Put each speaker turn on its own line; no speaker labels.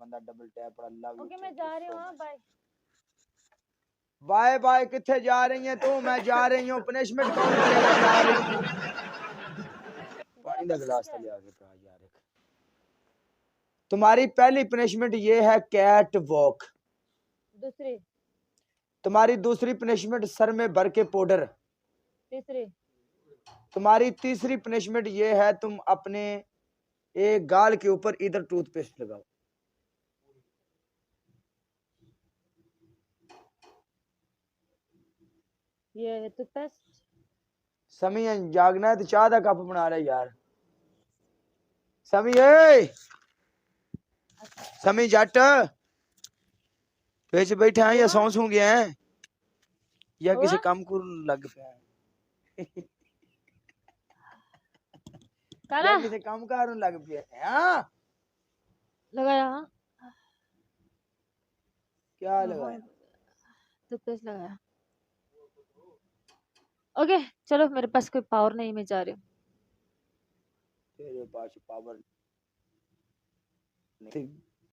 बंदा double tap और love you.
Okay मैं जा रही हूं। हां बाय
बाय बाय। किथे जा रही है तू? मैं जा रही हूं। पनिशमेंट कौन करेगा? जा रही हूं। पानी का गिलास ले आगे पे यार। एक तुम्हारी पहली पनिशमेंट ये है कैट वॉक।
दूसरी
तुम्हारी दूसरी पनिशमेंट सर में भर के पाउडर।
तीसरी
तुम्हारी तीसरी पनिशमेंट ये है तुम अपने एक गाल के ऊपर इधर टूथपेस्ट लगाओ।
ये है टूथपेस्ट।
समी जागना है तो चाह का कप बना रहा है यार। समी ए समी जट बेच बैठे हैं या सौ सू गया है या किसी काम को लग पे है
काला
किसी काम कार लग पे है। हाँ
लगाया। हाँ
क्या लगाया?
टूथपेस्ट लगाया। ओके चलो मेरे पास कोई पावर नहीं, मैं जा रही हूँ।
तेरे पास पावर नहीं।